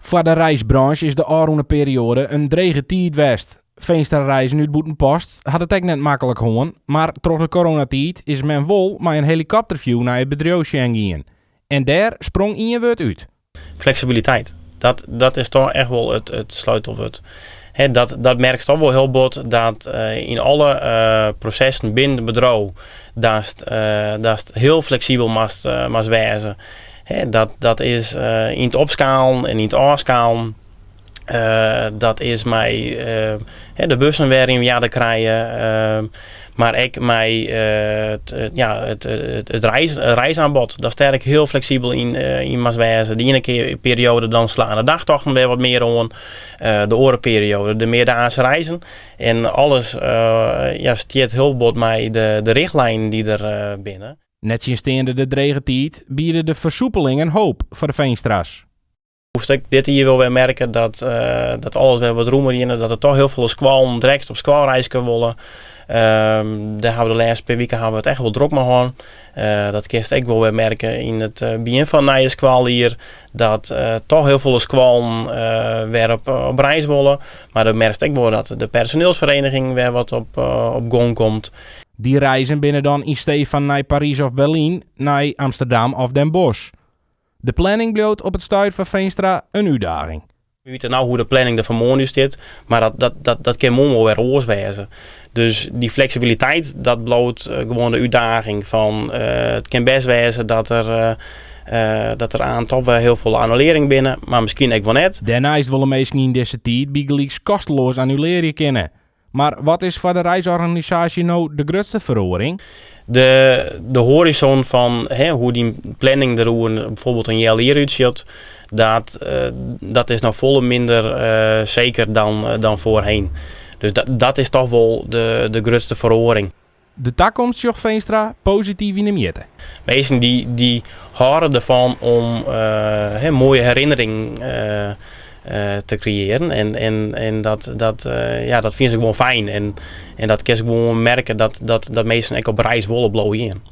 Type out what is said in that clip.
Voor de reisbranche is de aanroende periode een drege tijd geweest. Veenstra-reizen uit Boetenpost had het ook net makkelijk gewoon, maar trots de coronatijd is men wel met een helikopterview naar het bedrijfje gegaan. En daar sprong Ian Wurt uit. Flexibiliteit, dat is toch echt wel het sleutelwoord. Dat merk je toch wel heel bot, dat in alle processen binnen het bedrijf, dat heel flexibel moet wezen. Dat is in het opschalen en in het afschalen. Dat is mij de bussen weer in ja te krijgen, maar ook mij het reisaanbod. Daar sterk heel flexibel in mas wezen. De ene keer periode dan slaan de dagtochten weer wat meer aan, de orenperiode de meerdaagse reizen en alles stiert heel bot mij de richtlijn die er binnen. Net sinds de drege tijd bieden de versoepelingen hoop voor de Veenstra's. Ik dit hier wil weer merken dat alles weer wat roemer in, dat er toch heel veel squal direct op squalreis kunnen willen. Daar hebben we de laatste paar weken hebben we het echt wel druk mee gehad. Dat kun je ook wel weer merken in het begin van nieuwe squal hier, dat toch heel veel squal weer op reis willen. Maar dan merk je ook wel dat de personeelsvereniging weer wat op gang komt. Die reizen binnen dan in steeds van naar Parijs of Berlijn, naar Amsterdam of Den Bosch. De planning bloot op het stuit van Veenstra een uitdaging. We weten nou hoe de planning er vanmorgen nu zit, maar dat kan morgen wel weer oors wezen. Dus die flexibiliteit, dat bloot gewoon de uitdaging van het kan best wezen dat er aan toch wel heel veel annulering binnen, maar misschien ook wel net. Daarna is het wel een meisje in deze tijd bijgelijks kosteloos annuleren kunnen. Maar wat is voor de reisorganisatie nou de grootste verhoring? De horizon van hoe die planning er bijvoorbeeld een jaar eerder uitziet, dat is nog volle minder zeker dan voorheen. Dus dat is toch wel de grootste verhoring. De toekomst jocht Veenstra positief in de meten. Mensen die houden ervan om mooie herinneringen te creëren en dat vind ik gewoon fijn en dat kan ik gewoon merken dat mensen ook op reis willen blijven.